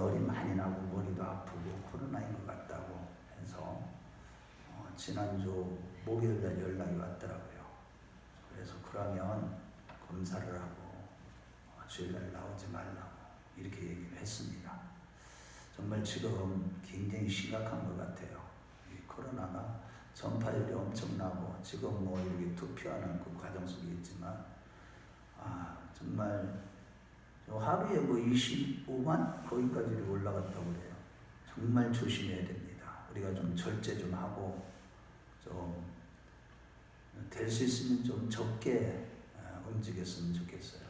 열이 많이 나고 머리도 아프고 코로나인 것 같다고 해서 지난주 목요일날 연락이 왔더라고요. 그래서 그러면 검사를 하고 주일날 나오지 말라고 이렇게 얘기를 했습니다. 정말 지금 굉장히 심각한 것 같아요. 이 코로나가 전파율이 엄청나고 지금 뭐 이렇게 투표하는 그 과정 속에 있지만 정말 하루에 뭐 25만 거기까지 올라갔다고 그래요. 정말 조심해야 됩니다. 우리가 좀 절제 좀 하고 좀 될 수 있으면 좀 적게 움직였으면 좋겠어요.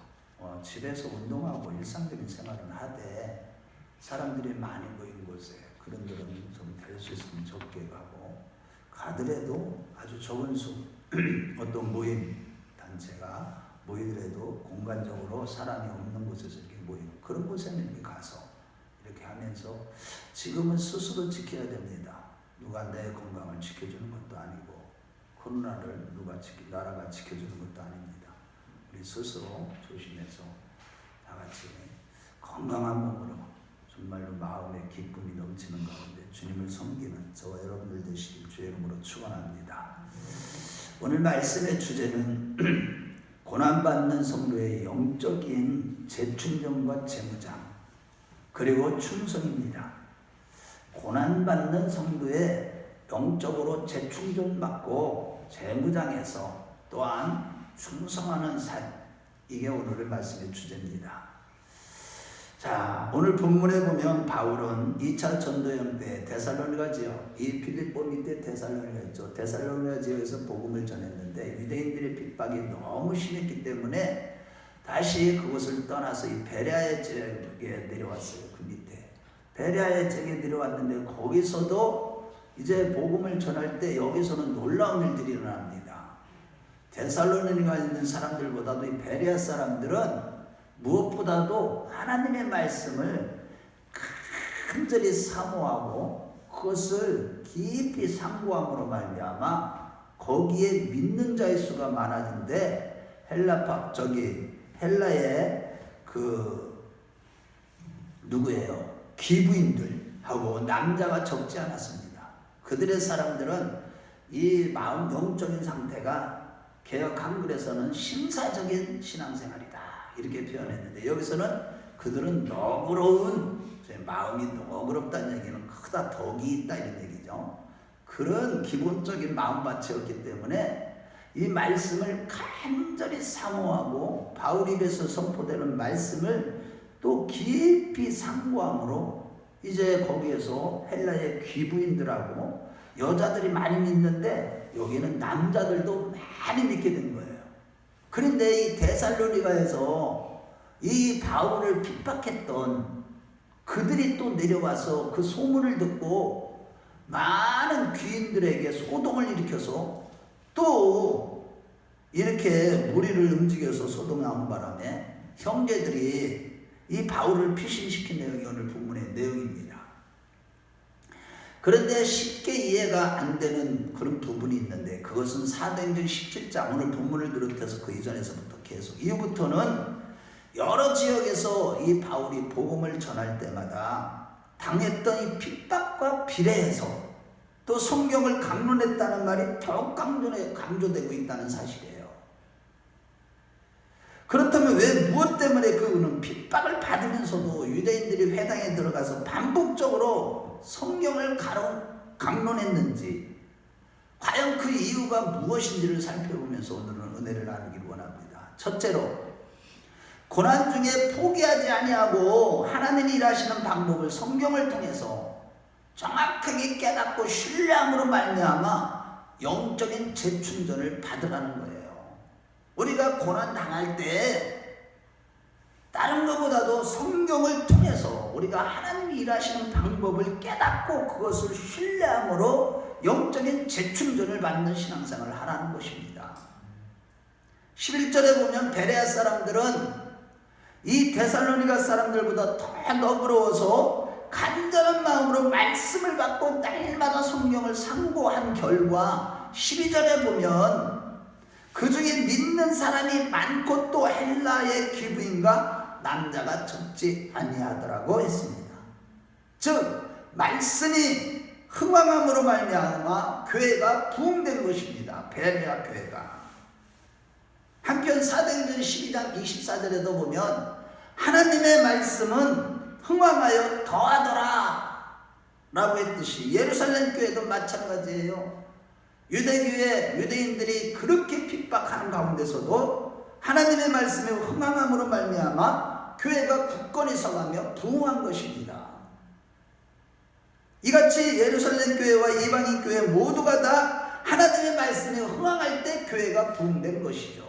집에서 운동하고 일상적인 생활은 하되 사람들이 많이 모인 곳에 그런 데는 좀 될 수 있으면 적게 가고 가더라도 아주 적은 수 어떤 모임 단체가 모이더라도 공간적으로 사람이 없는 곳에서 이렇게 모이고 그런 곳에는 이렇게 가서 이렇게 하면서 지금은 스스로 지켜야 됩니다. 누가 내 건강을 지켜주는 것도 아니고 코로나를 나라가 지켜주는 것도 아닙니다. 우리 스스로 조심해서 다 같이 건강한 몸으로 정말로 마음의 기쁨이 넘치는 가운데 주님을 섬기는 저와 여러분들 되시길 주의 이름으로 축원합니다. 오늘 말씀의 주제는 고난받는 성도의 영적인 재충전과 재무장 그리고 충성입니다. 고난받는 성도의 영적으로 재충전받고 재무장해서 또한 충성하는 삶, 이게 오늘의 말씀의 주제입니다. 자, 오늘 본문에 보면 바울은 2차 전도여행 때 데살로니가 지역, 이 빌립보 밑에 데살로니가 있죠. 데살로니가 지역에서 복음을 전했는데 유대인들의 핍박이 너무 심했기 때문에 다시 그곳을 떠나서 이 베레아의 지역에 내려왔어요. 그 밑에 베레아의 지역에 내려왔는데 거기서도 이제 복음을 전할 때 여기서는 놀라운 일들이 일어납니다. 데살로니가 있는 사람들보다도 이 베레아 사람들은 무엇보다도 하나님의 말씀을 간절히 사모하고 그것을 깊이 상고함으로 말미암아 거기에 믿는 자의 수가 많아진데 헬라의 누구예요? 기부인들하고 남자가 적지 않았습니다. 그들의 사람들은 이 마음 영적인 상태가 개역 한글에서는 심사적인 신앙생활이다 이렇게 표현했는데 여기서는 그들은 너그러운 마음이 너그럽다는 얘기는 크다 덕이 있다 이런 얘기죠. 그런 기본적인 마음밭이었기 때문에 이 말씀을 간절히 사모하고 바울 입에서 선포되는 말씀을 또 깊이 상고함으로 이제 거기에서 헬라의 귀부인들하고 여자들이 많이 믿는데 여기는 남자들도 많이 믿게 된 거예요. 그런데 이 데살로니가에서 이 바울을 핍박했던 그들이 또 내려와서 그 소문을 듣고 많은 귀인들에게 소동을 일으켜서 또 이렇게 무리를 움직여서 소동하는 바람에 형제들이 이 바울을 피신시킨 내용이 오늘 본문의 내용입니다. 그런데 쉽게 이해가 안 되는 그런 부분이 있는데 그것은 사도행전 17장 오늘 본문을 비롯해서 그 이전에서부터 계속 이후부터는 여러 지역에서 이 바울이 복음을 전할 때마다 당했던 이 핍박과 비례해서 또 성경을 강론했다는 말이 더욱 강조되고 있다는 사실이에요. 그렇다면 왜 무엇 때문에 그는 핍박을 받으면서도 유대인들이 회당에 들어가서 반복적으로 성경을 강론했는지 과연 그 이유가 무엇인지를 살펴보면서 오늘은 은혜를 나누기를 원합니다. 첫째로 고난 중에 포기하지 아니하고 하나님이 일하시는 방법을 성경을 통해서 정확하게 깨닫고 신뢰함으로 말미암아 영적인 재충전을 받으라는 거예요. 우리가 고난 당할 때 다른 것보다도 성경을 통해서 우리가 하나님이 일하시는 방법을 깨닫고 그것을 신뢰함으로 영적인 재충전을 받는 신앙생활을 하라는 것입니다. 11절에 보면 베레아 사람들은 이 데살로니가 사람들보다 더 너그러워서 간절한 마음으로 말씀을 받고 날마다 성경을 상고한 결과 12절에 보면 그 중에 믿는 사람이 많고 또 헬라의 기부인과 남자가 적지 아니하더라고 했습니다. 즉 말씀이 흥왕함으로 말미암아 교회가 부흥된 것입니다. 베레아 교회가. 한편 사도행전 12장 24절에도 보면 하나님의 말씀은 흥왕하여 더하더라 라고 했듯이 예루살렘 교회도 마찬가지예요. 유대교회 유대인들이 그렇게 핍박하는 가운데서도 하나님의 말씀이 흥왕함으로 말미암아 교회가 굳건히 서가며 부흥한 것입니다. 이같이 예루살렘 교회와 이방인 교회 모두가 다 하나님의 말씀이 흥왕할 때 교회가 부흥된 것이죠.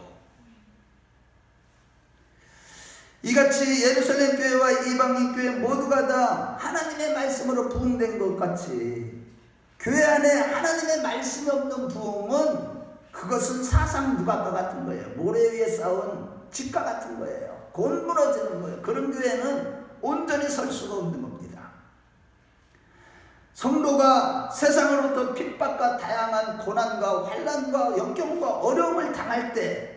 이같이 예루살렘 교회와 이방인 교회 모두가 다 하나님의 말씀으로 부흥된 것 같이 교회 안에 하나님의 말씀이 없는 부흥은 그것은 사상 누각과 같은 거예요. 모래 위에 쌓은 집과 같은 거예요. 곧 무너지는 거예요. 그런 교회는 온전히 설 수가 없는 겁니다. 성도가 세상으로부터 핍박과 다양한 고난과 환난과 역경과 어려움을 당할 때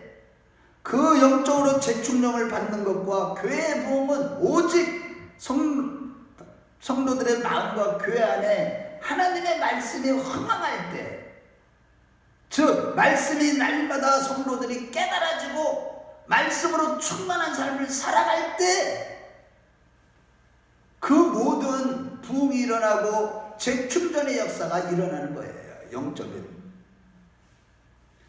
그 영적으로 재충령을 받는 것과 교회의 부흥은 오직 성도들의 마음과 교회 안에 하나님의 말씀이 흥황할 때, 즉 말씀이 날마다 성도들이 깨달아지고 말씀으로 충만한 삶을 살아갈 때 그 모든 부흥이 일어나고 재충전의 역사가 일어나는 거예요. 영적인.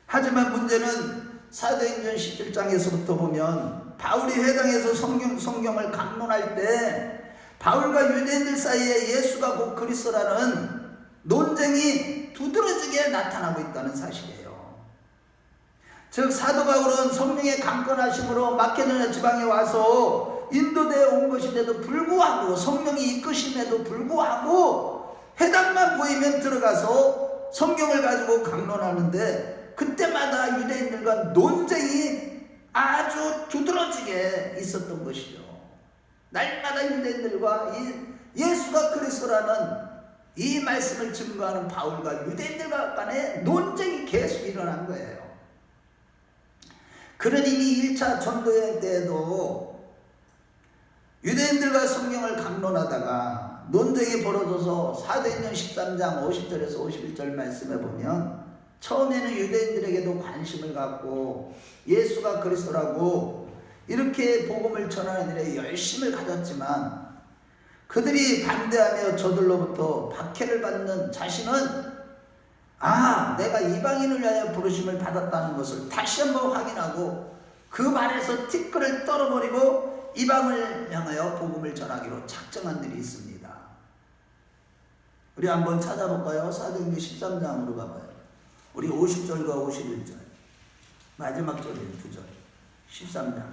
하지만 문제는 사도행전 17장에서부터 보면 바울이 회당에서 성경을 강론할 때 바울과 유대인들 사이에 예수가 곧 그리스도라는 논쟁이 두드러지게 나타나고 있다는 사실이에요. 즉 사도 바울은 성령의 강권하심으로 마케도냐 지방에 와서 인도대에 온 것인데도 불구하고 성령이 이끄심에도 불구하고 회당만 보이면 들어가서 성경을 가지고 강론하는데 그때마다 유대인들과 논쟁이 아주 두드러지게 있었던 것이죠. 날마다 유대인들과 예수가 그리스도라는 이 말씀을 증거하는 바울과 유대인들과 간의 논쟁이 계속 일어난 거예요. 그는 이미 1차 전도여행 때에도 유대인들과 성경을 강론하다가 논쟁이 벌어져서 사도행전 13장 50절에서 51절 말씀에 보면 처음에는 유대인들에게도 관심을 갖고 예수가 그리스도라고 이렇게 복음을 전하는 일에 열심을 가졌지만 그들이 반대하며 저들로부터 박해를 받는 자신은 내가 이방인을 위하여 부르심을 받았다는 것을 다시 한번 확인하고 그 말에서 티끌을 떨어버리고 이방을 향하여 복음을 전하기로 작정한 일이 있습니다. 우리 한번 찾아볼까요? 사도행전 13장으로 가봐요. 우리 50절과 51절 마지막 절이에요. 2절 13장.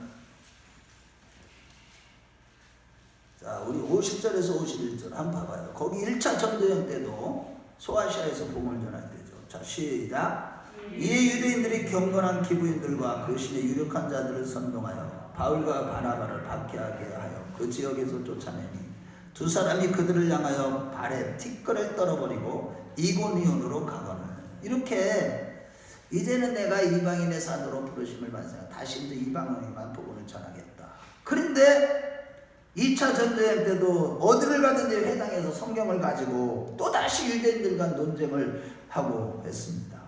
자, 우리 50절에서 51절 한번 봐봐요. 거기 1차 전도여행 때도 소아시아에서 복음을 전하되죠. 자, 시작. 이에 유대인들이 경건한 기부인들과 그 신의 유력한 자들을 선동하여 바울과 바나바를 박해하게 하여 그 지역에서 쫓아내니 두 사람이 그들을 향하여 발에 티끌을 떨어버리고 이고니온으로 가거늘. 이렇게 이제는 내가 이방인의 산으로 부르심을 받으니까 다시 이제 이방인에게만 복음을 전하겠다. 그런데 2차 전도여행 때도 어디를 가든지 회당에서 성경을 가지고 또다시 유대인들과 논쟁을 하고 했습니다.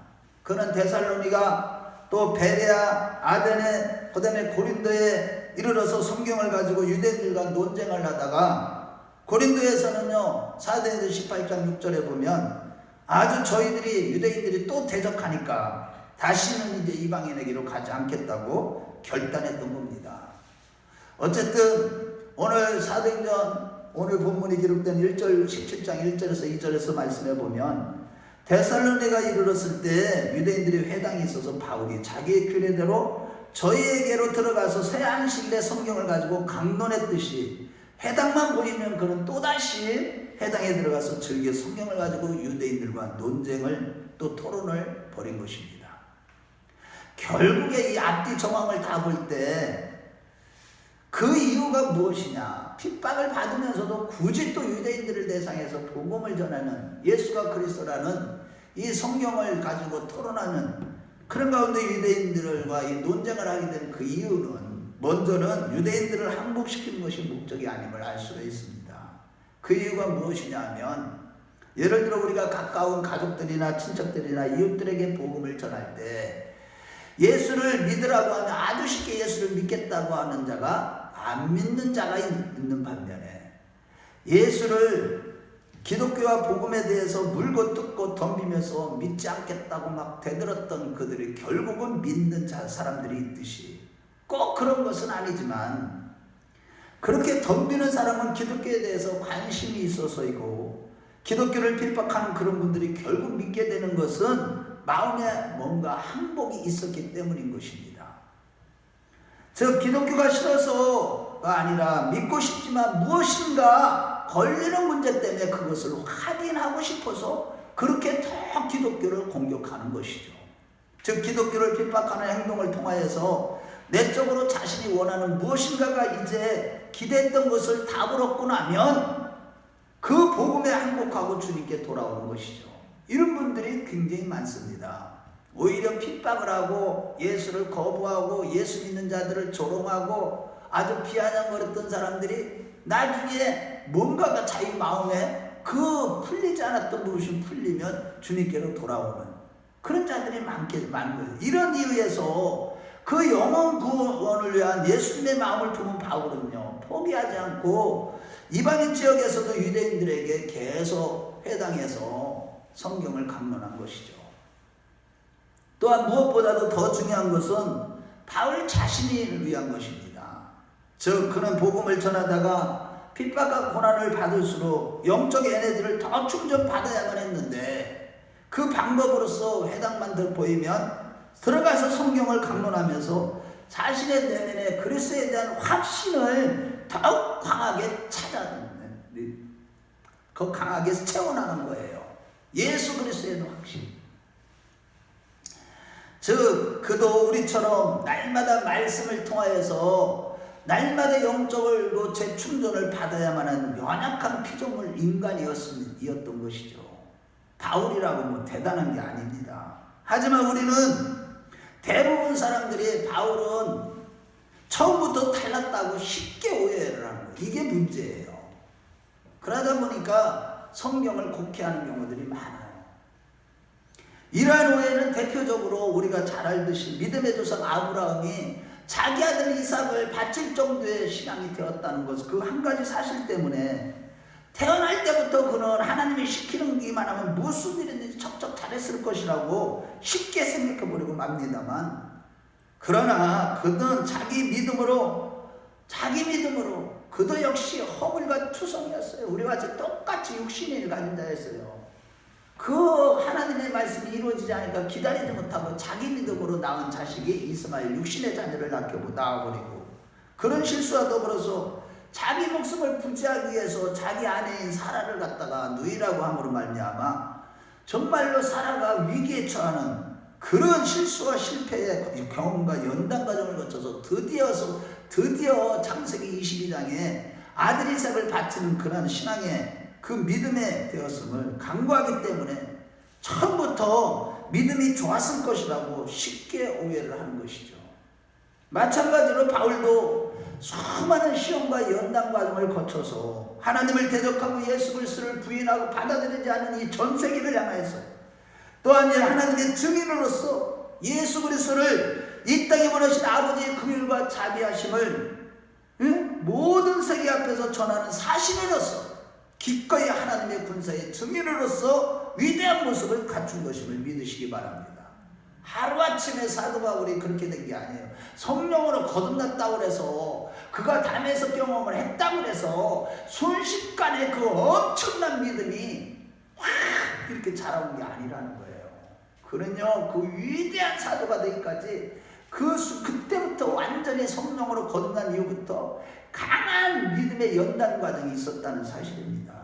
그는 데살로니가 또 베레아, 아데네, 그 다음에 고린도에 이르러서 성경을 가지고 유대인들과 논쟁을 하다가 고린도에서는요 사도행전 18장 6절에 보면 아주 저희들이 유대인들이 또 대적하니까 다시는 이제 이방인에게로 가지 않겠다고 결단했던 겁니다. 어쨌든 오늘 사도행전 오늘 본문이 기록된 1절 17장 1절에서 2절에서 말씀해 보면 데살로니가 이르렀을 때 유대인들이 회당이 있어서 바울이 자기의 규례대로 저희에게로 들어가서 새 안식일에 성경을 가지고 강론했듯이 회당만 보이면 그는 또다시 회당에 들어가서 즐겨 성경을 가지고 유대인들과 논쟁을 또 토론을 벌인 것입니다. 결국에 이 앞뒤 정황을 다 볼 때 그 이유가 무엇이냐? 핍박을 받으면서도 굳이 또 유대인들을 대상해서 복음을 전하는 예수가 그리스도라는 이 성경을 가지고 토론하는 그런 가운데 유대인들과 이 논쟁을 하게 된 그 이유는 먼저는 유대인들을 항복시키는 것이 목적이 아님을 알 수가 있습니다. 그 이유가 무엇이냐 하면, 예를 들어 우리가 가까운 가족들이나 친척들이나 이웃들에게 복음을 전할 때 예수를 믿으라고 하면 아주 쉽게 예수를 믿겠다고 하는 자가 안 믿는 자가 있는 반면에, 예수를 기독교와 복음에 대해서 물고 뜯고 덤비면서 믿지 않겠다고 막 되들었던 그들이 결국은 믿는 사람들이 있듯이, 꼭 그런 것은 아니지만 그렇게 덤비는 사람은 기독교에 대해서 관심이 있어서이고, 기독교를 핍박하는 그런 분들이 결국 믿게 되는 것은 마음에 뭔가 항복이 있었기 때문인 것입니다. 즉 기독교가 싫어서가 아니라 믿고 싶지만 무엇인가 걸리는 문제 때문에 그것을 확인하고 싶어서 그렇게 더 기독교를 공격하는 것이죠. 즉 기독교를 핍박하는 행동을 통하여서 내적으로 자신이 원하는 무엇인가가 이제 기대했던 것을 답을 얻고 나면 그 복음에 항복하고 주님께 돌아오는 것이죠. 이런 분들이 굉장히 많습니다. 오히려 핍박을 하고 예수를 거부하고 예수 믿는 자들을 조롱하고 아주 비아냥거렸던 사람들이 나중에 뭔가가 자기 마음에 그 풀리지 않았던 무엇이 풀리면 주님께로 돌아오는 그런 자들이 많은 거예요. 이런 이유에서 그 영혼 구원을 위한 예수님의 마음을 품은 바울은요, 포기하지 않고 이방인 지역에서도 유대인들에게 계속 회당에서 성경을 강론한 것이죠. 또한 무엇보다도 더 중요한 것은 바울 자신을 위한 것입니다. 즉 그는 복음을 전하다가 핍박과 고난을 받을수록 영적 에너지를 더 충전받아야만 했는데, 그 방법으로서 회당만 보이면 들어가서 성경을 강론하면서 자신의 내면에 그리스도에 대한 확신을 더욱 강하게 그 강하게 채워나가는 거예요. 예수 그리스도의 확신. 즉 그도 우리처럼 날마다 말씀을 통하여서 날마다 영적으로 재충전을 받아야만 하는 연약한 피조물 인간이었던 것이죠. 바울이라고 뭐 대단한 게 아닙니다. 하지만 우리는 대부분 사람들이 바울은 처음부터 탈났다고 쉽게 오해를 하는 거예요. 이게 문제예요. 그러다 보니까 성경을 곡해하는 경우들이 많아요. 이러한 오해는 대표적으로 우리가 잘 알듯이 믿음의 조상 아브라함이 자기 아들 이삭을 바칠 정도의 신앙이 되었다는 것, 그 한 가지 사실 때문에 태어날 때부터 그는 하나님이 시키는 기만 하면 무슨 일이든지 척척 잘했을 것이라고 쉽게 생각해버리고 맙니다만, 그러나 그는 자기 믿음으로 그도 역시 허물과 투성이었어요. 우리와 같이 똑같이 육신을 가진 자였어요. 그 하나님의 말씀이 이루어지지 않으니까 기다리지 못하고 자기 믿음으로 낳은 자식이 이스마엘 육신의 자녀를 낳아버리고, 그런 실수와 더불어서 자기 목숨을 부지하기 위해서 자기 아내인 사라를 갖다가 누이라고 함으로 말미암아 정말로 사라가 위기에 처하는 그런 실수와 실패의 경험과 연단 과정을 거쳐서 드디어 창세기 22장에 아들 이삭을 바치는 그런 신앙의 그 믿음에 되었음을 간구하기 때문에 처음부터 믿음이 좋았을 것이라고 쉽게 오해를 하는 것이죠. 마찬가지로 바울도 수많은 시험과 연단 과정을 거쳐서 하나님을 대적하고 예수 그리스도를 부인하고 받아들이지 않은 이 전 세계를 향하여서, 또한 하나님의 증인으로서 예수 그리스도를 이 땅에 보내신 아버지의 긍휼과 자비하심을 모든 세계 앞에서 전하는 사신으로서 기꺼이 하나님의 군사의 증인으로서 위대한 모습을 갖춘 것임을 믿으시기 바랍니다. 하루아침에 사도 바울이 그렇게 된 게 아니에요. 성령으로 거듭났다고 해서, 그가 담에서 경험을 했다고 해서 순식간에 그 엄청난 믿음이 확 이렇게 자라온 게 아니라는 거예요. 그는요, 그 위대한 사도가 되기까지 그때부터 완전히 성령으로 거듭난 이후부터 강한 믿음의 연단 과정이 있었다는 사실입니다.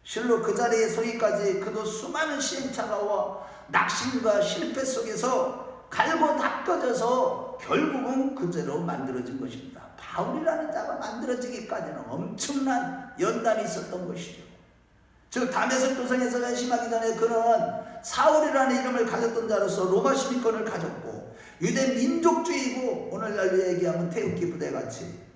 실로 그 자리에 서기까지 그도 수많은 시행착오와 낙심과 실패 속에서 갈고 닦아져서 결국은 그대로 만들어진 것입니다. 바울이라는 자가 만들어지기까지는 엄청난 연단이 있었던 것이죠. 즉 다메섹 도상에서 전심하기 전에 그는 사울이라는 이름을 가졌던 자로서 로마 시민권을 가졌고, 유대 민족주의고 오늘날로 얘기하면 태극기 부대같이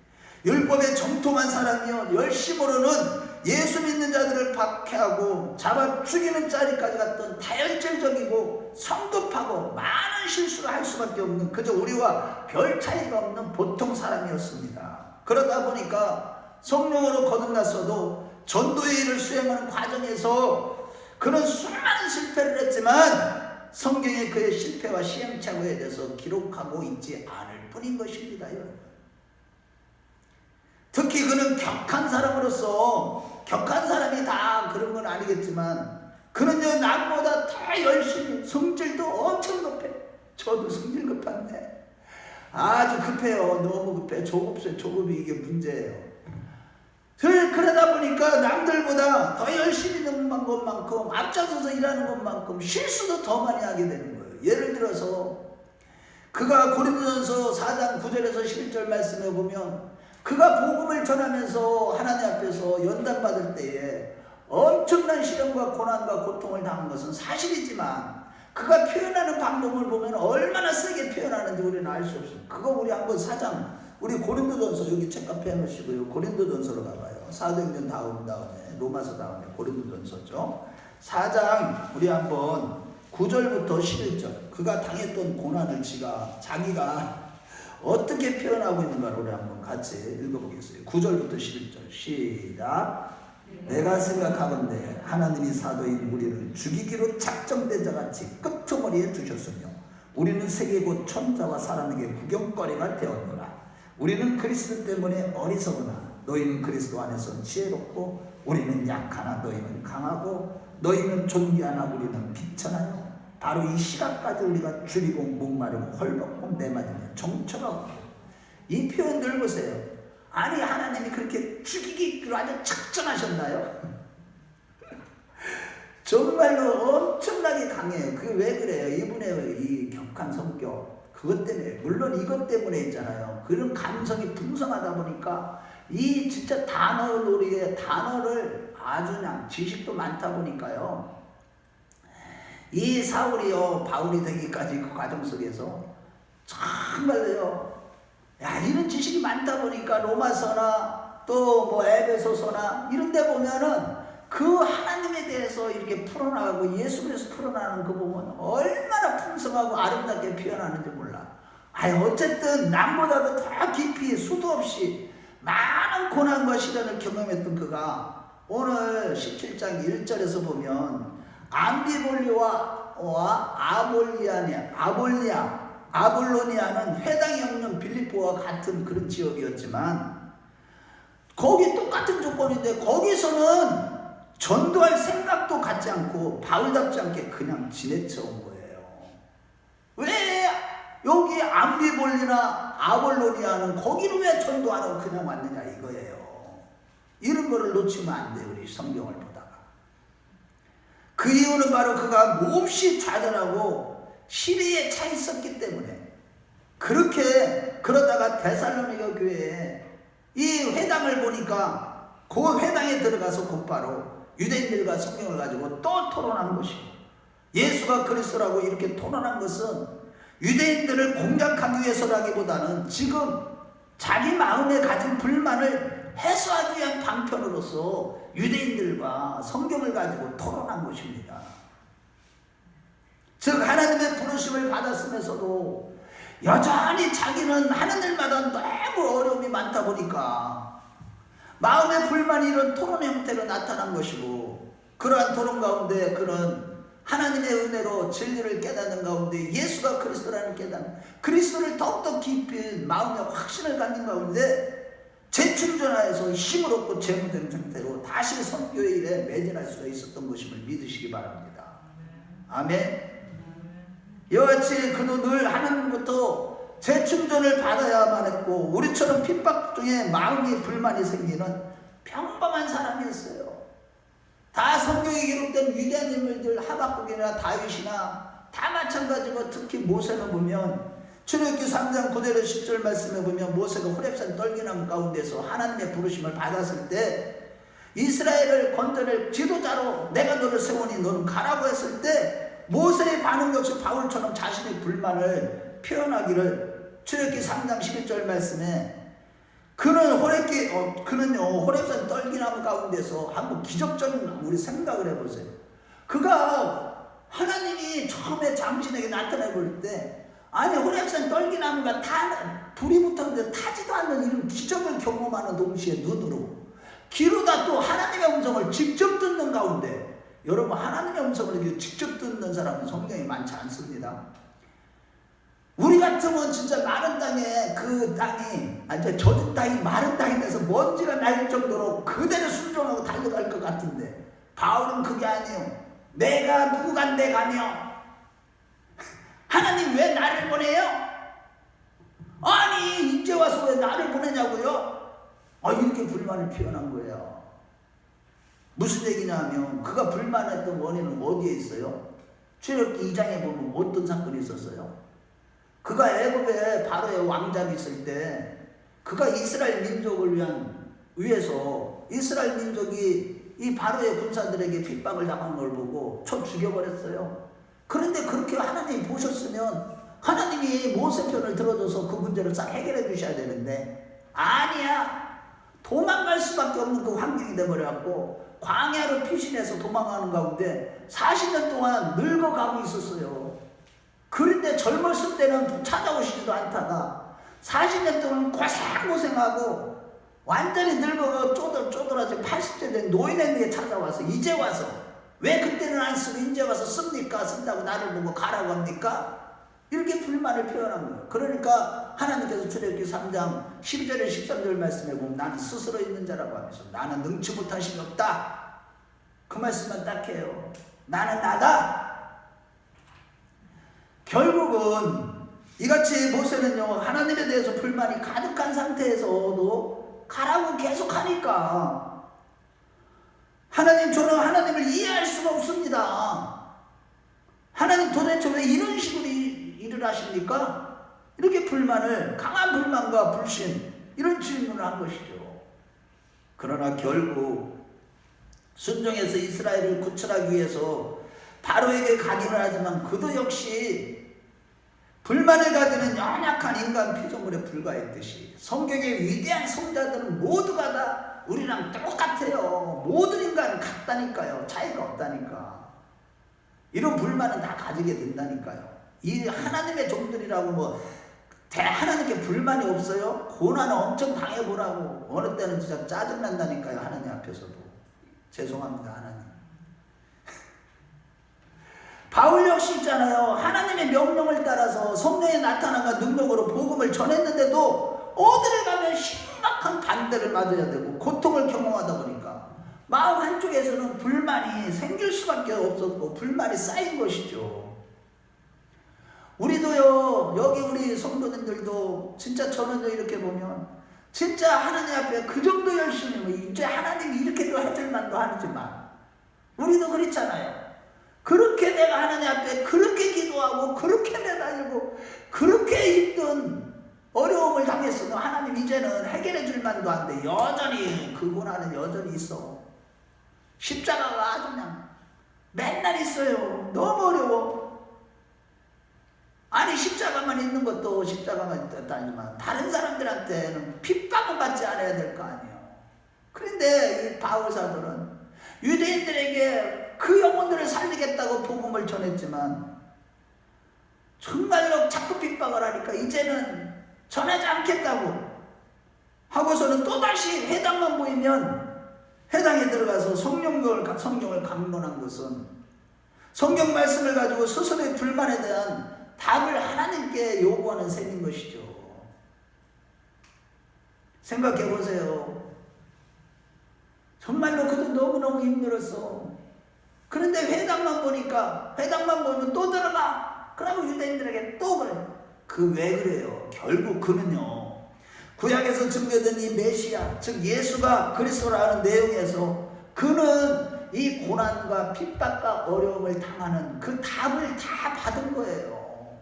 율법에 정통한 사람이요 열심으로는 예수 믿는 자들을 박해하고 잡아 죽이는 자리까지 갔던 다혈질적이고 성급하고 많은 실수를 할 수밖에 없는 그저 우리와 별 차이가 없는 보통 사람이었습니다. 그러다 보니까 성령으로 거듭났어도 전도의 일을 수행하는 과정에서 그런 수많은 실패를 했지만 성경에 그의 실패와 시행착오에 대해서 기록하고 있지 않을 뿐인 것입니다. 여러분. 특히 그는 격한 사람으로서, 격한 사람이 다 그런 건 아니겠지만 그는요 남보다 더 열심히, 성질도 엄청 급해. 저도 성질 급한데 아주 급해요. 너무 급해. 조급해. 조급이 이게 문제예요. 그러다 보니까 남들보다 더 열심히 하는 것만큼, 앞장서서 일하는 것만큼 실수도 더 많이 하게 되는 거예요. 예를 들어서 그가 고린도전서 4장 9절에서 11절 말씀에 보면 그가 복음을 전하면서 하나님 앞에서 연단받을 때에 엄청난 시련과 고난과 고통을 당한 것은 사실이지만 그가 표현하는 방법을 보면 얼마나 세게 표현하는지 우리는 알 수 없어요. 그거 우리 한번 4장, 우리 고린도전서 여기 책가페 해놓으시고요. 고린도전서로 가봐요. 사도행전 다음에 로마서 다음에 고린도전서죠. 4장 우리 한번 9절부터 11절 그가 당했던 고난을 자기가 어떻게 표현하고 있는가를 우리 한번 같이 읽어보겠어요. 9절부터 11절 시작. 내가 생각하건대 하나님이 사도인 우리를 죽이기로 작정된 자같이 끄트머리에 두셨으며 우리는 세계 곧 천자와 사람에게 구경거리가 되었노라. 우리는 그리스도 때문에 어리석으나 너희는 그리스도 안에서 지혜롭고 우리는 약하나 너희는 강하고 너희는 존귀하나 우리는 비천하여 바로 이 시각까지 우리가 줄이고 목마르고 헐벗고 매맞으며 정처하고. 이 표현들 보세요. 아니 하나님이 그렇게 죽이기로 아주 작정하셨나요? 정말로 엄청나게 강해요. 그게 왜 그래요? 이분의 이 격한 성격 그것 때문에, 물론 이것 때문에 있잖아요. 그런 감성이 풍성하다 보니까 이 진짜 단어 놀이에 단어를 아주 그냥 지식도 많다 보니까요. 이 사울이요 바울이 되기까지 그 과정 속에서 정말로요. 야, 이런 지식이 많다 보니까 로마서나 또 뭐 에베소서나 이런 데 보면은 그 하나님에 대해서 이렇게 풀어나가고 예수 그리스도 풀어나가는 거 보면 얼마나 풍성하고 아름답게 표현하는지 몰라. 아니 어쨌든 남보다도 더 깊이 수도 없이 많은 고난과 시련을 경험했던 그가 오늘 17장 1절에서 보면 암비볼리와 아볼로니아는 회당이 없는 빌립보와 같은 그런 지역이었지만 거기 똑같은 조건인데 거기서는 전도할 생각도 갖지 않고 바울답지 않게 그냥 지내쳐 온 거예요. 왜 여기 암비볼리나 아볼로니아는 거기는 왜 전도 안 하고 그냥 왔느냐 이거예요. 이런 거를 놓치면 안 돼요. 우리 성경을 보다가. 그 이유는 바로 그가 몹시 좌절하고 시리에 차 있었기 때문에 그러다가 데살로니가 교회에 이 회당을 보니까 그 회당에 들어가서 곧바로 유대인들과 성경을 가지고 또 토론한 것이고 예수가 그리스도라고 이렇게 토론한 것은 유대인들을 공략하기 위해서라기보다는 지금 자기 마음에 가진 불만을 해소하기 위한 방편으로서 유대인들과 성경을 가지고 토론한 것입니다. 즉 하나님의 부르심을 받았으면서도 여전히 자기는 하는 일마다 너무 어려움이 많다 보니까 마음의 불만이 이런 토론 형태로 나타난 것이고 그러한 토론 가운데 그는 하나님의 은혜로 진리를 깨닫는 가운데 예수가 그리스도라는 깨닫는 그리스도를 더욱더 깊이 마음의 확신을 갖는 가운데 재충전하여서 힘을 얻고 재무된 상태로 다시 선교의 일에 매진할 수가 있었던 것임을 믿으시기 바랍니다. 아멘. 이와 같이 그도 늘 하나님부터 재충전을 받아야만 했고 우리처럼 핍박 중에 마음이 불만이 생기는 평범한 사람이었어요. 다 성경에 기록된 위대한 인물들 하박국이나 다윗이나 다 마찬가지고 특히 모세는 보면 출애굽기 3장 9절에 10절 말씀에 보면 모세가 호렙산 떨기나무 가운데서 하나님의 부르심을 받았을 때 이스라엘을 건져낼 지도자로 내가 너를 세우니 너는 가라고 했을 때 모세의 반응 역시 바울처럼 자신의 불만을 표현하기를 출애굽기 3장 11절 말씀에 그는요 호렙산 떨기나무 가운데서 한번 기적적인 우리 생각을 해보세요. 그가 하나님이 처음에 장신에게 나타내 볼 때 아니 호렙산 떨기나무가 불이 붙었는데 타지도 않는 이런 기적을 경험하는 동시에 눈으로 귀로다 또 하나님의 음성을 직접 듣는 가운데, 여러분 하나님의 음성을 이렇게 직접 듣는 사람은 성경이 많지 않습니다. 우리 같으면 진짜 마른 땅에 그 땅이 이제 젖은 땅이 마른 땅이 돼서 먼지가 날 정도로 그대로 순종하고 달려갈 것 같은데 바울은 그게 아니에요. 내가 누구간데 가며 하나님 왜 나를 보내요? 아니 이제 와서 왜 나를 보내냐고요? 이렇게 불만을 표현한 거예요. 무슨 얘기냐면 그가 불만했던 원인은 어디에 있어요? 출애굽기 2장에 보면 어떤 사건이 있었어요? 그가 애굽에 바로의 왕자로 있을 때 그가 이스라엘 민족을 위해서 이스라엘 민족이 이 바로의 군사들에게 핍박을 당한 걸 보고 쳐 죽여버렸어요. 그런데 그렇게 하나님이 보셨으면 하나님이 모세 편을 들어줘서 그 문제를 싹 해결해 주셔야 되는데 아니야. 도망갈 수밖에 없는 그 환경이 돼버려갖고 광야로 피신해서 도망가는 가운데 40년 동안 늙어가고 있었어요. 그런데 젊었을 때는 찾아오시지도 않다가 40년 동안 고생하고 완전히 늙어가 쪼들쪼들하지 80세 된 노인에게 찾아와서 이제 와서 왜 그때는 안 쓰고 이제 와서 씁니까? 쓴다고 나를 보고 가라고 합니까? 이렇게 불만을 표현한 거예요. 그러니까 하나님께서 출애굽기 3장 12절에 13절 말씀에 보면 나는 스스로 있는 자라고 하면서 나는 능치 못하심이 없다. 그 말씀만 딱 해요. 나는 나다. 결국은 이같이 모세는요 하나님에 대해서 불만이 가득한 상태에서도 가라고 계속 하니까 저는 하나님을 이해할 수가 없습니다. 하나님 도대체 왜 이런 식으로 일을 하십니까? 이렇게 강한 불만과 불신 이런 질문을 한 것이죠. 그러나 결국 순종해서 이스라엘을 구출하기 위해서 바로에게 가기는 하지만 그도 역시 불만을 가지는 연약한 인간 피조물에 불과했듯이 성경의 위대한 성자들은 모두가 다 우리랑 똑같아요. 모든 인간은 같다니까요. 차이가 없다니까. 이런 불만은 다 가지게 된다니까요. 이 하나님의 종들이라고 하나님께 불만이 없어요? 고난을 엄청 당해보라고. 어느 때는 진짜 짜증난다니까요. 하나님 앞에서도. 죄송합니다 하나님. 바울 역시 있잖아요. 하나님의 명령을 따라서 성령의 나타남과 능력으로 복음을 전했는데도 어디를 가면 심각한 반대를 맞아야 되고 고통을 경험하다 보니까 마음 한쪽에서는 불만이 생길 수밖에 없었고 불만이 쌓인 것이죠. 우리도요, 여기 우리 성도님들도 진짜 저는요 이렇게 보면 진짜 하나님 앞에 그 정도 열심히 이제 하나님이 이렇게도 해줄 만도 하지만 우리도 그렇잖아요. 그렇게 내가 하나님 앞에 그렇게 기도하고 그렇게 매달리고 그렇게 힘든 어려움을 당했으면 하나님 이제는 해결해 줄 만도 한데 여전히 그 고난은 여전히 있어. 십자가가 아주 그냥 맨날 있어요. 너무 어려워. 아니 십자가만 있는 것도 십자가만 있다지만 다른 사람들한테는 핍박을 받지 않아야 될 거 아니에요. 그런데 이 바울 사도는 유대인들에게 그 영혼들을 살리겠다고 복음을 전했지만 정말로 자꾸 핍박을 하니까 이제는 전하지 않겠다고 하고서는 또다시 회당만 보이면 회당에 들어가서 성경을 강론한 것은 성경 말씀을 가지고 스스로의 불만에 대한 답을 하나님께 요구하는 셈인 것이죠. 생각해 보세요. 정말로 그도 너무너무 힘들었어. 그런데 회당만 보면 또 들어가. 그러고 유대인들에게 또 그래. 왜 그래요? 결국 그는요, 구약에서 증거된 이 메시아, 즉 예수가 그리스도라는 내용에서 그는 이 고난과 핍박과 어려움을 당하는 그 답을 다 받은 거예요.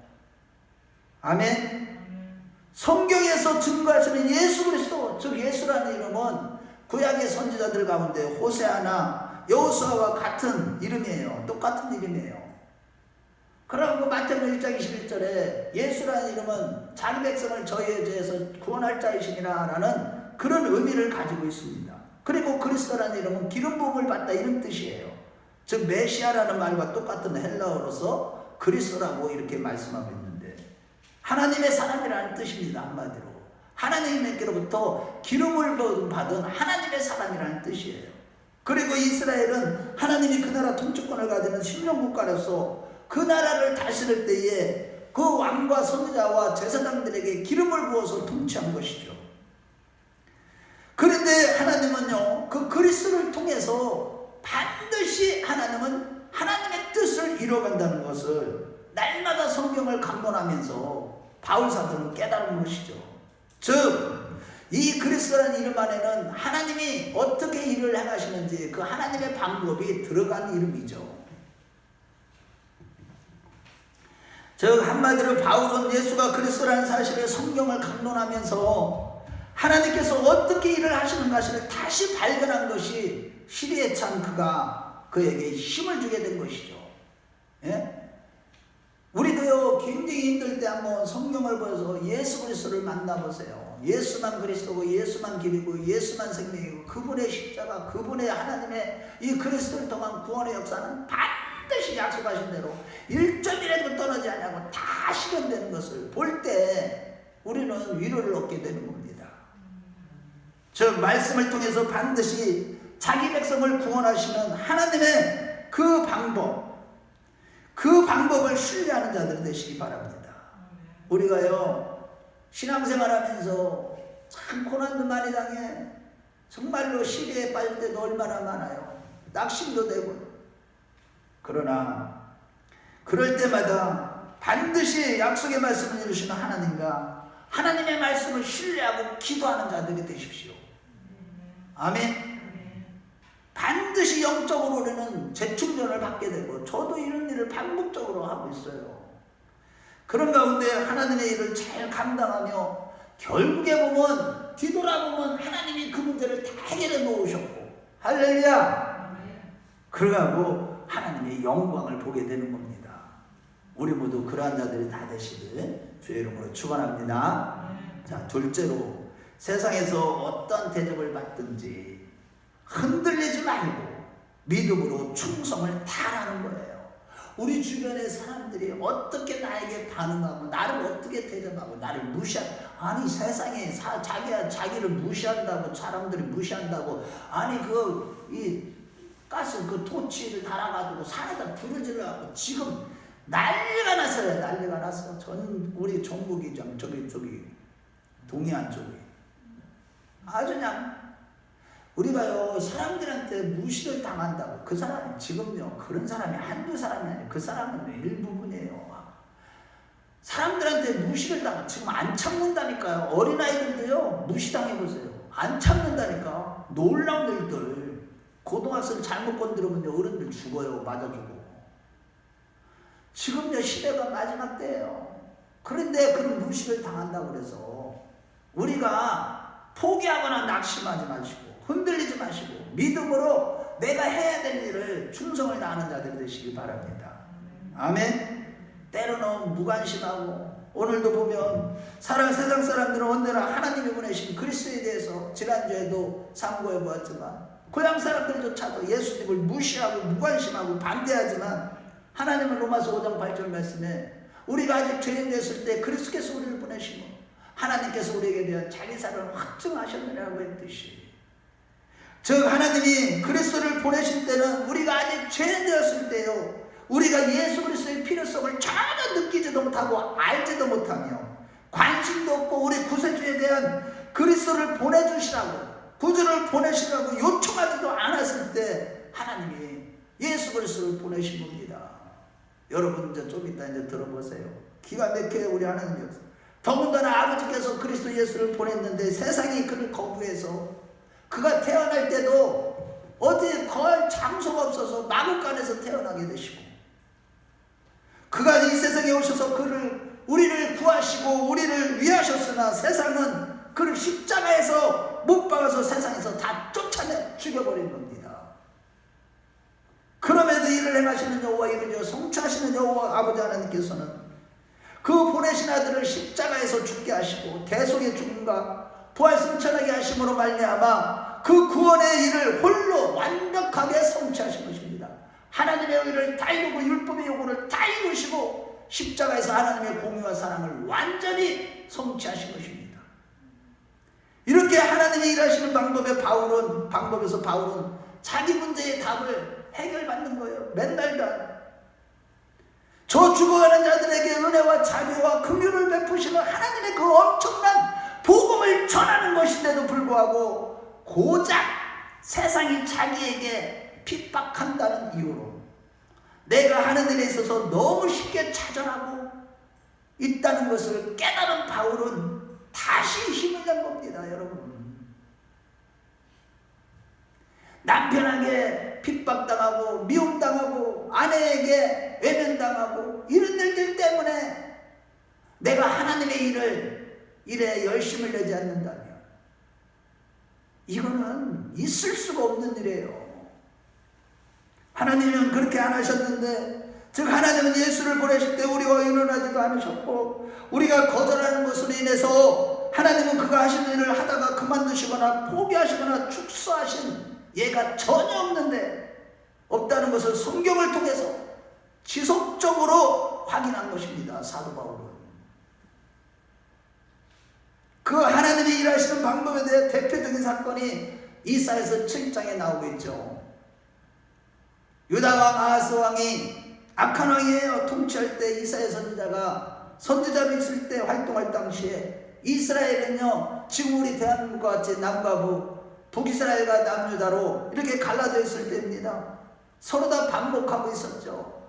아멘. 성경에서 증거하시는 예수 그리스도, 즉 예수라는 이름은 구약의 선지자들 가운데 호세아나 여호수아와 같은 이름이에요. 똑같은 이름이에요. 그러고 마태복음 1장 21절에 예수라는 이름은 자기 백성을 저희의 죄에서 구원할 자이시니라 라는 그런 의미를 가지고 있습니다. 그리고 그리스도라는 이름은 기름 부음을 받다 이런 뜻이에요. 즉 메시아라는 말과 똑같은 헬라어로서 그리스도라고 이렇게 말씀하고 있는데 하나님의 사람이라는 뜻입니다. 한마디로 하나님께로부터 기름을 받은 하나님의 사람이라는 뜻이에요. 그리고 이스라엘은 하나님이 그 나라 통치권을 가지는 신령국가로서 그 나라를 다스릴 때에 그 왕과 선지자와 제사장들에게 기름을 부어서 통치한 것이죠. 그런데 하나님은요, 그 그리스도를 통해서 반드시 하나님은 하나님의 뜻을 이루어간다는 것을 날마다 성경을 강론하면서 바울 사도는 깨달은 것이죠. 즉 이 그리스도라는 이름 안에는 하나님이 어떻게 일을 행하시는지 그 하나님의 방법이 들어간 이름이죠. 즉 한마디로 바울은 예수가 그리스도라는 사실을 성경을 강론하면서 하나님께서 어떻게 일을 하시는 것을 다시 발견한 것이 시리에 찬 그에게 힘을 주게 된 것이죠. 예? 우리도요 굉장히 힘들 때 한번 성경을 보여서 예수 그리스도를 만나보세요. 예수만 그리스도고 예수만 길이고 예수만 생명이고 그분의 십자가 그분의 하나님의 이 그리스도를 통한 구원의 역사는 반드시 약속하신 대로 1점이라도 떠나지 않냐고 다 실현되는 것을 볼 때 우리는 위로를 얻게 되는 겁니다. 즉 말씀을 통해서 반드시 자기 백성을 구원하시는 하나님의 그 방법을 신뢰하는 자들이 되시기 바랍니다. 우리가요 신앙생활하면서 참 고난도 많이 당해 정말로 시리에 빠질 때도 얼마나 많아요. 낙심도 되고. 그러나 그럴 때마다 반드시 약속의 말씀을 이루시는 하나님과 하나님의 말씀을 신뢰하고 기도하는 자들이 되십시오. 아멘. 반드시 영적으로 우리는 재충전을 받게 되고 저도 이런 일을 반복적으로 하고 있어요. 그런 가운데 하나님의 일을 잘 감당하며 결국에 보면 뒤돌아보면 하나님이 그 문제를 다 해결해 놓으셨고 할렐루야. 그러고 하나님의 영광을 보게 되는 겁니다. 우리 모두 그러한 자들이 다 되시길 주의 이름으로 축원합니다. 자, 둘째로 세상에서 어떤 대접을 받든지 흔들리지 말고 믿음으로 충성을 다하는 거예요. 우리 주변의 사람들이 어떻게 나에게 반응하고 나를 어떻게 대접하고 나를 아니 세상에 자기를 무시한다고 사람들이 무시한다고 아니 이 가스 그 토치를 달아가지고 산에다 불을 하고 지금 난리가 났어요. 난리가 났어. 전 우리 종국이죠. 저기 동해안 쪽이 아주 그냥 우리가요 사람들한테 무시를 당한다고 그 사람이 지금요 그런 사람이 한두 사람이 아니에요. 그 사람은 일부분이에요. 사람들한테 무시를 당하 지금 안 참는다니까요. 어린아이들도요 무시당해보세요. 안 참는다니까. 놀라운 일들. 고등학생 잘못 건드리면 어른들 죽어요. 맞아주고. 지금요 시대가 마지막 때예요. 그런데 그런 무시를 당한다고 그래서 우리가 포기하거나 낙심하지 마시고 흔들리지 마시고 믿음으로 내가 해야 될 일을 충성을 다하는 자들이 되시기 바랍니다. 아멘. 때로는 무관심하고 오늘도 보면 세상 사람들은 언제나 하나님이 보내신 그리스도에 대해서 지난주에도 상고해 보았지만 고향 사람들조차도 예수님을 무시하고 무관심하고 반대하지만 하나님은 로마서 5장 8절 말씀에 우리가 아직 죄인 됐을 때 그리스도께서 우리를 보내시고 하나님께서 우리에게 대한 자기 사랑을 확증하셨느냐고 했듯이 즉 하나님이 그리스도를 보내실 때는 우리가 아직 죄인 되었을 때요 우리가 예수 그리스도의 필요성을 전혀 느끼지도 못하고 알지도 못하며 관심도 없고 우리 구세주에 대한 그리스도를 보내주시라고 구주를 보내시라고 요청하지도 않았을 때 하나님이 예수 그리스도를 보내신 겁니다. 여러분 이제 좀 이따 이제 들어보세요. 기가 막혀요 우리 하나님이었어요. 더군다나 아버지께서 그리스도 예수를 보냈는데 세상이 그를 거부해서 그가 태어날 때도 어디 거할 장소가 없어서 마국간에서 태어나게 되시고 그가 이 세상에 오셔서 우리를 구하시고 우리를 위하셨으나 세상은 그를 십자가에서 못 박아서 세상에서 다 쫓아내 죽여버린 겁니다. 그럼에도 이를 행하시는 여호와 이를 성취하시는 여호와 아버지 하나님께서는 그 보내신 아들을 십자가에서 죽게 하시고 대속의 죽음과 부활승천하게 하심으로 말미암아 그 구원의 일을 홀로 완벽하게 성취하신 것입니다. 하나님의 의를 다 이루고 율법의 요구를 다 이루시고 십자가에서 하나님의 공의와 사랑을 완전히 성취하신 것입니다. 이렇게 하나님이 일하시는 방법에서 바울은 자기 문제의 답을 해결받는 거예요. 맨날 저 죽어가는 자들에게 은혜와 자비와 긍휼을 베푸시는 하나님의 그 엄청난 복음을 전하는 것인데도 불구하고 고작 세상이 자기에게 핍박한다는 이유로 내가 하는 일에 있어서 너무 쉽게 좌절하고 있다는 것을 깨달은 바울은 다시 힘을 낸 겁니다. 여러분, 남편에게 핍박당하고 미움당하고 아내에게 외면당하고 이런 일들 때문에 내가 하나님의 일에 열심을 내지 않는다면 이거는 있을 수가 없는 일이에요. 하나님은 그렇게 안 하셨는데, 즉 하나님은 예수를 보내실 때 우리와 의논하지도 않으셨고 우리가 거절하는 것으로 인해서 하나님은 그가 하시는 일을 하다가 그만두시거나 포기하시거나 축소하신 예가 전혀 없다는 것을 성경을 통해서 지속적으로 확인한 것입니다. 사도 바울은 그 하나님이 일하시는 방법에 대해 대표적인 사건이 이사야서 7장에 나오고 있죠. 유다왕 아하스 왕이 악한 왕이에요. 통치할 때 이사야 선지자가 선지자로 있을 때 활동할 당시에 이스라엘은요, 지금 우리 대한민국과 같이 남과 북이스라엘과 남유다로 이렇게 갈라져 있을 때입니다. 서로 다 반복하고 있었죠.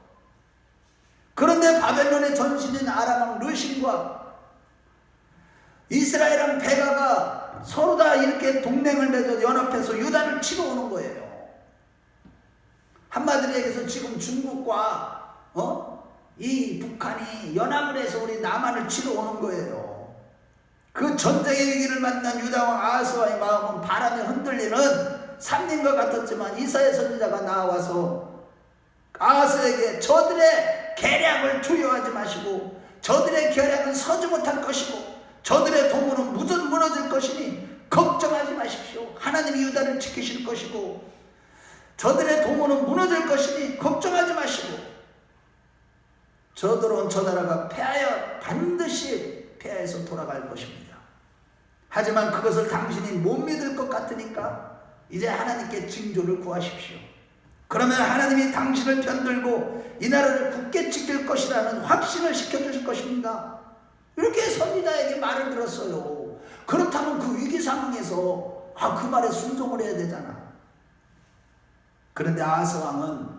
그런데 바벨론의 전신인 아람왕 르신과 이스라엘은 베가가 서로 다 이렇게 동맹을 맺어 연합해서 유다를 치러 오는 거예요. 한마디로 얘기해서 지금 중국과 이 북한이 연합을 해서 우리 남한을 치러 오는 거예요. 그 전쟁의 위기를 만난 유다왕 아하스와의 마음은 바람에 흔들리는 산림과 같았지만 이사야 선지자가 나와서 아하스에게 저들의 계략을 두려워하지 마시고 저들의 계략은 서지 못할 것이고 저들의 도구는 무너질 것이니 걱정하지 마십시오. 하나님이 유다를 지키실 것이고 저들의 도구는 무너질 것이니 걱정하지 마시고 저들은 저 나라가 반드시 패하여서 돌아갈 것입니다. 하지만 그것을 당신이 못 믿을 것 같으니까 이제 하나님께 징조를 구하십시오. 그러면 하나님이 당신을 편들고 이 나라를 굳게 지킬 것이라는 확신을 시켜주실 것입니다. 이렇게 선지자에게 말을 들었어요. 그렇다면 그 위기 상황에서 그 말에 순종을 해야 되잖아. 그런데 아하스 왕은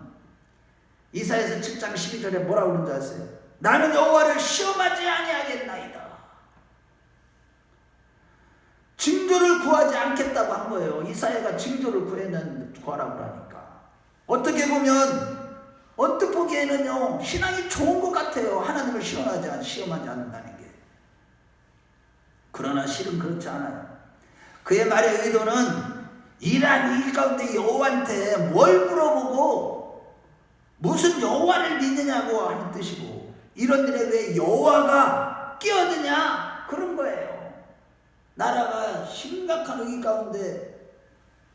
이사야서 7장 12절에 뭐라고 그러는지 아세요? 나는 여호와를 시험하지 아니하겠나이다. 징조를 구하지 않겠다고 한 거예요. 이사야가 징조를 구하라고 하니까. 어떻게 보기에는요, 신앙이 좋은 것 같아요. 하나님을 시험하지 않는다는 게. 그러나 실은 그렇지 않아요. 그의 말의 의도는 이러한 일 가운데 여호와한테 뭘 물어보고 무슨 여호와를 믿느냐고 하는 뜻이고, 이런 일에 왜 여호와가 끼어드냐 그런 거예요. 나라가 심각한 위기 가운데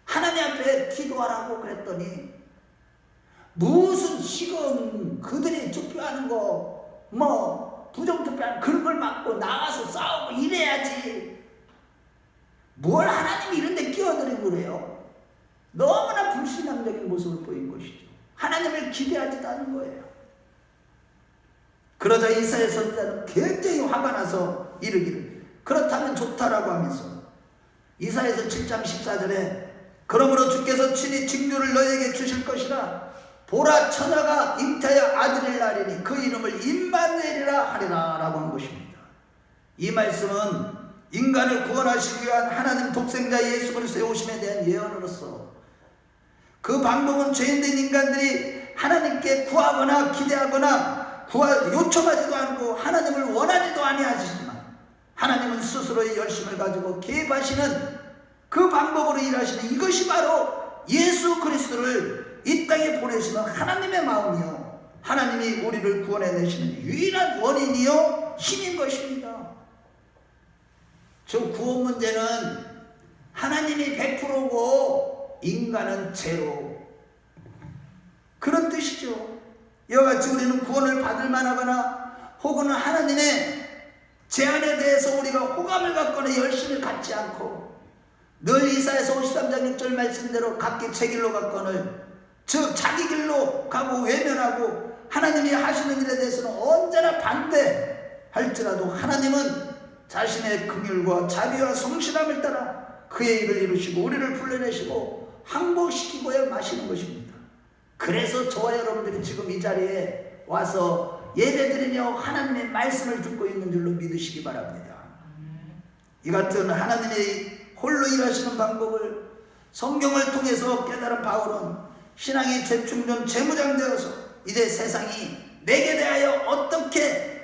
하나님 앞에 기도하라고 그랬더니 무슨 지금 그들이 투표하는 거 부정투표하는 그런 걸 막고 나가서 싸우고 이래야지. 뭘 하나님이 이런 데 끼어들이고 그래요. 너무나 불신앙적인 모습을 보인 것이죠. 하나님을 기대하지도 않은 거예요. 그러자 이사야 선지자는 굉장히 화가 나서 이르기를 그렇다면 좋다라고 하면서 이사야서 7장 14절에 그러므로 주께서 친히 징조를 너희에게 주실 것이라 보라 처녀가 잉태하여 아들을 낳으리니 그 이름을 임마누엘이라 하리라 라고 한 것입니다. 이 말씀은 인간을 구원하시기 위한 하나님 독생자 예수 그리스도의 오심에 대한 예언으로서 그 방법은 죄인된 인간들이 하나님께 구하거나 기대하거나 요청하지도 않고 하나님을 원하지도 아니하시지만 하나님은 스스로의 열심을 가지고 개입하시는 그 방법으로 일하시는 이것이 바로 예수 그리스도를 이 땅에 보내시는 하나님의 마음이요, 하나님이 우리를 구원해내시는 유일한 원인이요 힘인 것입니다. 저 구원 문제는 하나님이 100%고 인간은 제로. 그런 뜻이죠. 이와 같이 우리는 구원을 받을 만하거나 혹은 하나님의 제안에 대해서 우리가 호감을 갖거나 열심을 갖지 않고 늘 이사야서 53장 6절 말씀대로 각기 제 길로 갔거늘 즉 자기 길로 가고 외면하고 하나님이 하시는 일에 대해서는 언제나 반대할지라도 하나님은 자신의 긍휼과 자비와 성실함을 따라 그의 일을 이루시고 우리를 불러내시고 항복시키고야 마시는 것입니다. 그래서 저와 여러분들이 지금 이 자리에 와서 예배드리며 하나님의 말씀을 듣고 있는 줄로 믿으시기 바랍니다. 이 같은 하나님의 홀로 일하시는 방법을 성경을 통해서 깨달은 바울은 신앙이 재충전 재무장되어서 이제 세상이 내게 대하여 어떻게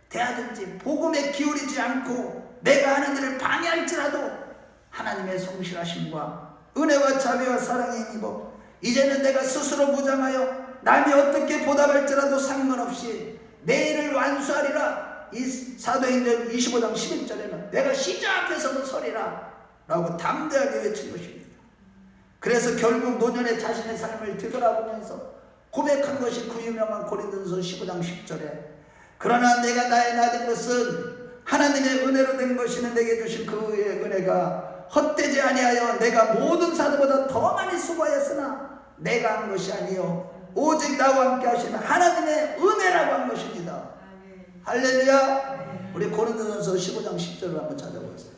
대하든지 복음에 기울이지 않고 내가 하는 일을 방해할지라도 하나님의 성실하심과 은혜와 자비와 사랑에 힘입어 이제는 내가 스스로 무장하여 남이 어떻게 보답할지라도 상관없이 내 일을 완수하리라. 이 사도행전 25장 11절에는 내가 시자 앞에서도 서리라 라고 담대하게 외친 것입니다. 그래서 결국 노년에 자신의 삶을 되돌아보면서 고백한 것이 그 유명한 고린도전서 15장 10절에 그러나 내가 나의 나 된 것은 하나님의 은혜로 된 것이는 내게 주신 그의 은혜가 헛되지 아니하여 내가 모든 사도보다 더 많이 수고하였으나 내가 한 것이 아니요 오직 나와 함께 하시는 하나님의 은혜라고 한 것입니다. 할렐루야. 우리 고린도전서 15장 10절을 한번 찾아보세요.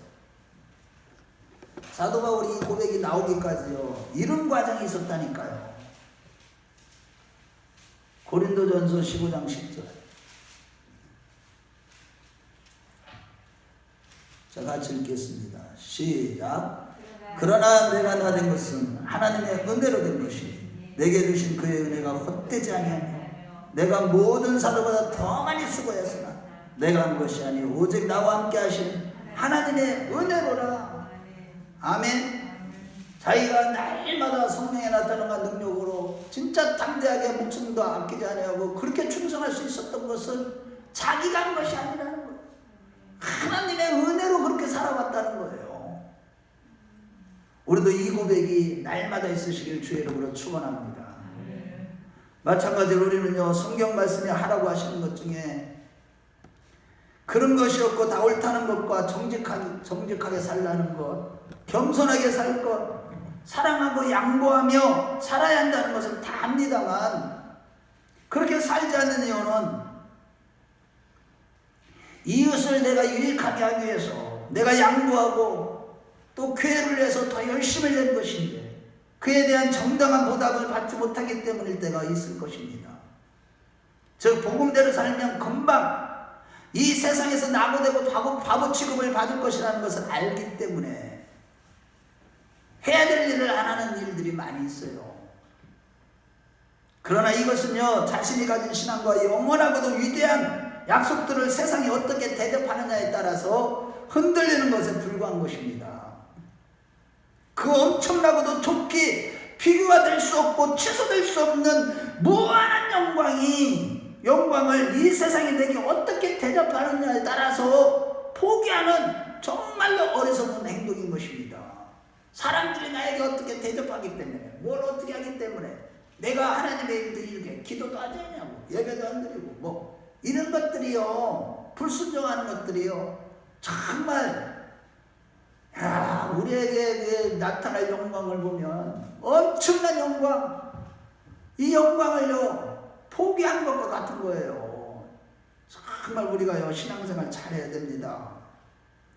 사도 바울이 이 고백이 나오기까지요 이런 과정이 있었다니까요. 고린도전서 15장 10절. 자, 같이 읽겠습니다. 시작. 그러나 내가 나 된 것은 하나님의 은혜로 된 것이 내게 주신 그의 은혜가 헛되지 아니하며 내가 모든 사도보다 더 많이 수고했으나 내가 한 것이 아니요 오직 나와 함께 하시는 하나님의 은혜로라. 아멘. 자기가 날마다 성령의 나타남과 능력으로 진짜 담대하게 목숨도 아끼지 아니하고 그렇게 충성할 수 있었던 것은 자기가 한 것이 아니라는 거예요. 하나님의 은혜로 그렇게 살아왔다는 거예요. 우리도 이 고백이 날마다 있으시길 주의 이름으로 축원합니다. 마찬가지로 우리는요 성경 말씀이 하라고 하시는 것 중에 그런 것이 없고 다 옳다는 것과 정직하게 살라는 것, 겸손하게 살 것, 사랑하고 양보하며 살아야 한다는 것을 다 압니다만 그렇게 살지 않는 이유는 이웃을 내가 유익하게 하기 위해서 내가 양보하고 또 쾌를 내서 더 열심을 낸 것인데 그에 대한 정당한 보답을 받지 못하기 때문일 때가 있을 것입니다. 즉 복음대로 살면 금방 이 세상에서 나무되고 바보 취급을 받을 것이라는 것을 알기 때문에 해야 될 일을 안 하는 일들이 많이 있어요. 그러나 이것은요 자신이 가진 신앙과 영원하고도 위대한 약속들을 세상이 어떻게 대접하느냐에 따라서 흔들리는 것에 불과한 것입니다. 그 엄청나고도 좋게 비교가 될 수 없고 취소될 수 없는 무한한 영광을 이 세상이 내게 어떻게 대접하느냐에 따라서 포기하는 정말로 어리석은 행동인 것입니다. 사람들이 나에게 어떻게 대접하기 때문에 뭘 어떻게 하기 때문에 내가 하나님의 일들 이렇게 기도도 하지 않냐고 예배도 안 드리고 뭐 이런 것들이요 불순종하는 것들이요 정말 우리에게 나타날 영광을 보면 엄청난 영광, 이 영광을요 포기한 것과 같은 거예요. 정말 우리가요 신앙생활 잘해야 됩니다.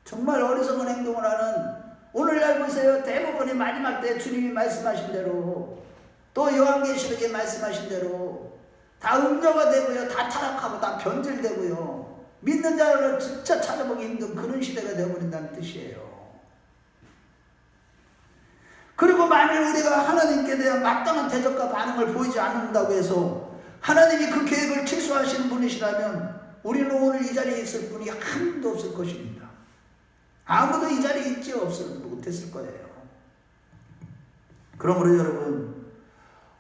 정말 어리석은 행동을 하는 오늘날 보세요. 대부분이 마지막 때 주님이 말씀하신 대로 또 요한계시록에 말씀하신 대로 다 음녀가 되고요 다 타락하고 다 변질되고요 믿는 자를 진짜 찾아보기 힘든 그런 시대가 되어버린다는 뜻이에요. 그리고 만일 우리가 하나님께 대한 마땅한 대접과 반응을 보이지 않는다고 해서 하나님이 그 계획을 취소하시는 분이시라면 우리는 오늘 이 자리에 있을 분이 한 분도 없을 것입니다. 아무도 이 자리에 있지 못했을 거예요. 그러므로 여러분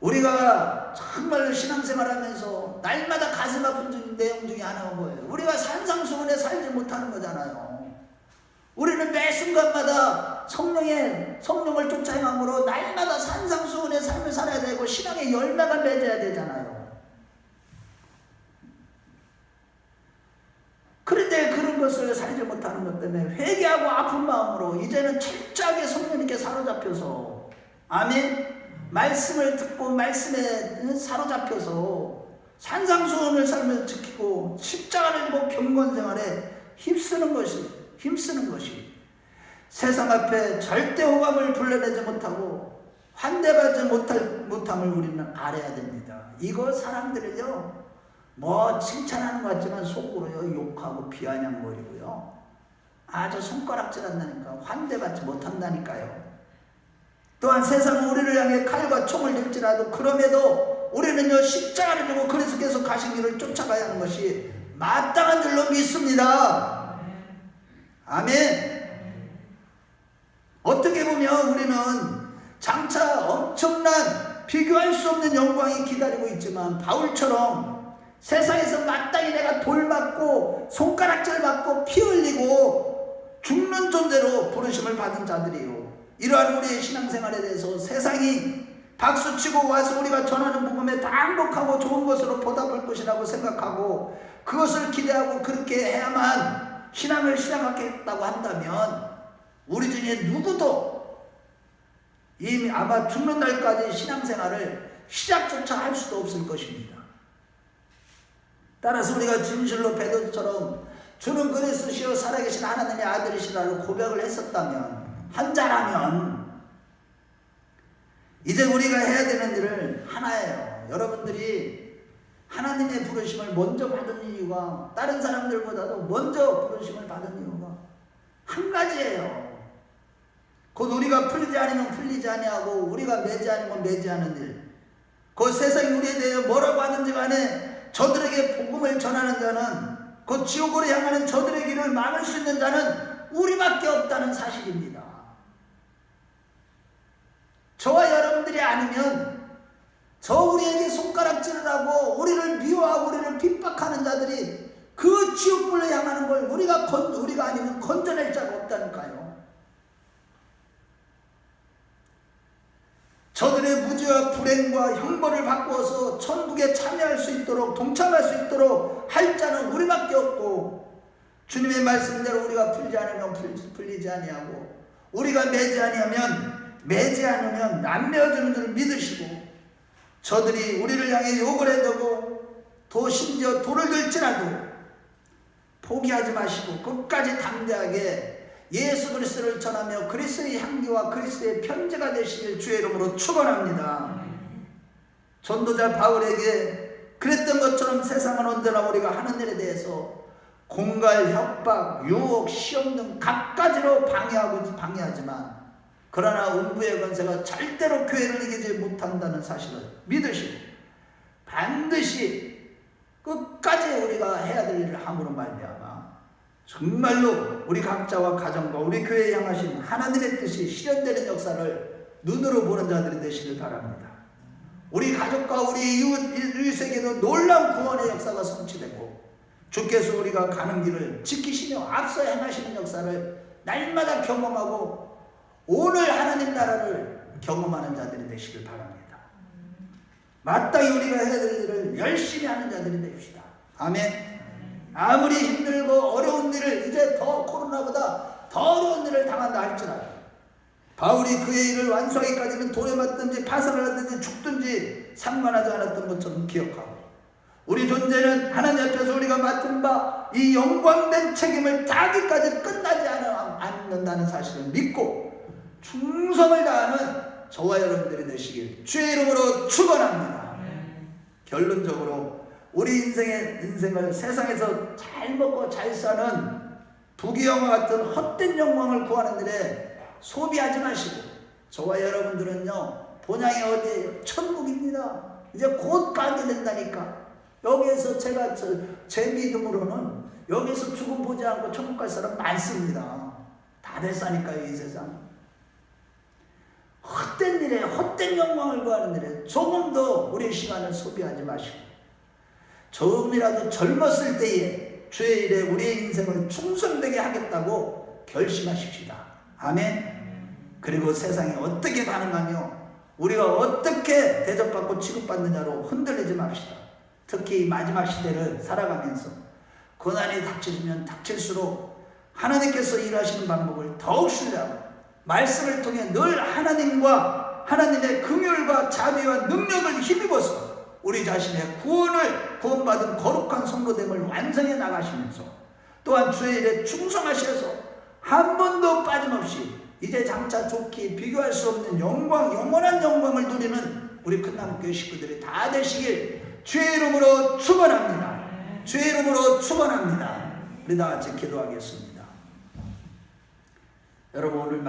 우리가 정말로 신앙생활하면서 날마다 가슴 아픈 내용 중에 하나가 뭐예요? 우리가 산상수훈에 살지 못하는 거잖아요. 우리는 매 순간마다 성령을 쫓아 행함으로 날마다 산상수훈의 삶을 살아야 되고 신앙의 열매가 맺어야 되잖아요. 그런데 그런 것을 살지 못하는 것 때문에 회개하고 아픈 마음으로 이제는 철저하게 성령님께 사로잡혀서, 아멘, 말씀을 듣고 말씀에 사로잡혀서 산상수훈을 삶을 지키고 십자가를 지고 경건생활에 힘쓰는 것이 세상 앞에 절대 호감을 불러내지 못하고 환대받지 못함을 우리는 알아야 됩니다. 이거 사람들이요, 뭐 칭찬하는 것 같지만 속으로요 욕하고 비아냥거리고요, 아주 손가락질 한다니까, 환대받지 못한다니까요. 또한 세상은 우리를 향해 칼과 총을 들지라도 그럼에도 우리는요 십자가를 지고 그리스도께서 가신 길을 쫓아가야 하는 것이 마땅한 줄로 믿습니다. 아멘. 어떻게 보면 우리는 장차 엄청난 비교할 수 없는 영광이 기다리고 있지만 바울처럼 세상에서 마땅히 내가 돌 맞고 손가락질 맞고 피 흘리고 죽는 존재로 부르심을 받은 자들이요, 이러한 우리의 신앙생활에 대해서 세상이 박수치고 와서 우리가 전하는 복음에 다 행복하고 좋은 것으로 보답할 것이라고 생각하고 그것을 기대하고 그렇게 해야만 신앙을 시작하겠다고 한다면 우리 중에 누구도 이미 아마 죽는 날까지 신앙생활을 시작조차 할 수도 없을 것입니다. 따라서 우리가 진실로 베드로처럼 주는 그리스도시요 살아계신 하나님의 아들이시라고 고백을 했었다면, 한자라면 이제 우리가 해야 되는 일을 하나예요. 여러분들이 하나님의 부르심을 먼저 받은 이유가, 다른 사람들보다도 먼저 부르심을 받은 이유가 한 가지예요. 곧 우리가 풀리지 않으면 풀리지 아니하고 우리가 매지 않으면 매지 않은 일, 곧 세상이 우리에 대해 뭐라고 하든지 간에 저들에게 복음을 전하는 자는, 곧 지옥으로 향하는 저들의 길을 막을 수 있는 자는 우리밖에 없다는 사실입니다. 저와 여러분들이 아니면 저 우리에게 손가락질을 하고 우리를 미워하고 우리를 핍박하는 자들이 그 지옥불로 향하는 걸 우리가 아니면 건져낼 자가 없다니까요. 저들의 무지와 불행과 형벌을 바꾸어서 천국에 참여할 수 있도록, 동참할 수 있도록 할 자는 우리밖에 없고, 주님의 말씀대로 우리가 풀지 않으면 풀리지 아니하고 우리가 매지 않으면 안 메어지는 줄 믿으시고, 저들이 우리를 향해 욕을 해대고 또 심지어 돌을 들지라도 포기하지 마시고 끝까지 담대하게 예수 그리스도를 전하며 그리스도의 향기와 그리스도의 편지가 되시길 주의 이름으로 축원합니다. 전도자 바울에게 그랬던 것처럼 세상은 언제나 우리가 하는 일에 대해서 공갈, 협박, 유혹, 시험 등 갖가지로 방해하지만, 그러나 음부의 권세가 절대로 교회를 이기지 못한다는 사실을 믿으시고 반드시 끝까지 우리가 해야 될 일을 함으로 말미암아 정말로 우리 각자와 가정과 우리 교회에 향하신 하나님의 뜻이 실현되는 역사를 눈으로 보는 자들이 되시길 바랍니다. 우리 가족과 우리 이웃에게도 놀라운 구원의 역사가 성취되고 주께서 우리가 가는 길을 지키시며 앞서 행하시는 역사를 날마다 경험하고 오늘 하나님 나라를 경험하는 자들이 되시길 바랍니다. 마땅히 우리가 해야 될 일을 열심히 하는 자들이 됩시다. 아멘. 아무리 힘들고 어려운 일을, 이제 더 코로나보다 더 어려운 일을 당한다 할지라도 바울이 그의 일을 완수하기까지는 돌에 맞든지 파산을 하든지 죽든지 상관하지 않았던 것처럼 기억하고, 우리 존재는 하나님 앞에서 우리가 맡은 바 이 영광된 책임을 다하기까지 끝나지 않는다는 사실을 믿고 충성을 다하는 저와 여러분들이 되시길 주의 이름으로 축원합니다. 결론적으로 우리 인생을 세상에서 잘 먹고 잘 사는 부귀영화 같은 헛된 영광을 구하는 일에 소비하지 마시고, 저와 여러분들은요 본향이 어디에요? 천국입니다. 이제 곧 가게 된다니까. 여기에서 제 믿음으로는 여기서 죽음 보지 않고 천국 갈 사람 많습니다. 다 됐으니까요. 이 세상 헛된 일에, 헛된 영광을 구하는 일에 조금 더 우리의 시간을 소비하지 마시고, 조금이라도 젊었을 때에 주의 일에 우리의 인생을 충성되게 하겠다고 결심하십시다. 아멘. 그리고 세상이 어떻게 반응하며 우리가 어떻게 대접받고 취급받느냐로 흔들리지 맙시다. 특히 마지막 시대를 살아가면서 고난이 닥치면 닥칠수록 하나님께서 일하시는 방법을 더욱 신뢰하고 말씀을 통해 늘 하나님과 하나님의 긍휼과 자비와 능력을 힘입어서 우리 자신의 구원받은 거룩한 성도됨을 완성해 나가시면서 또한 주의 일에 충성하셔서 한 번도 빠짐없이 이제 장차 좋게 비교할 수 없는 영광, 영원한 영광을 누리는 우리 큰나무교회 식구들이 다 되시길 주의 이름으로 축원합니다. 주의 이름으로 축원합니다. 우리 다 같이 기도하겠습니다. 여러분 오늘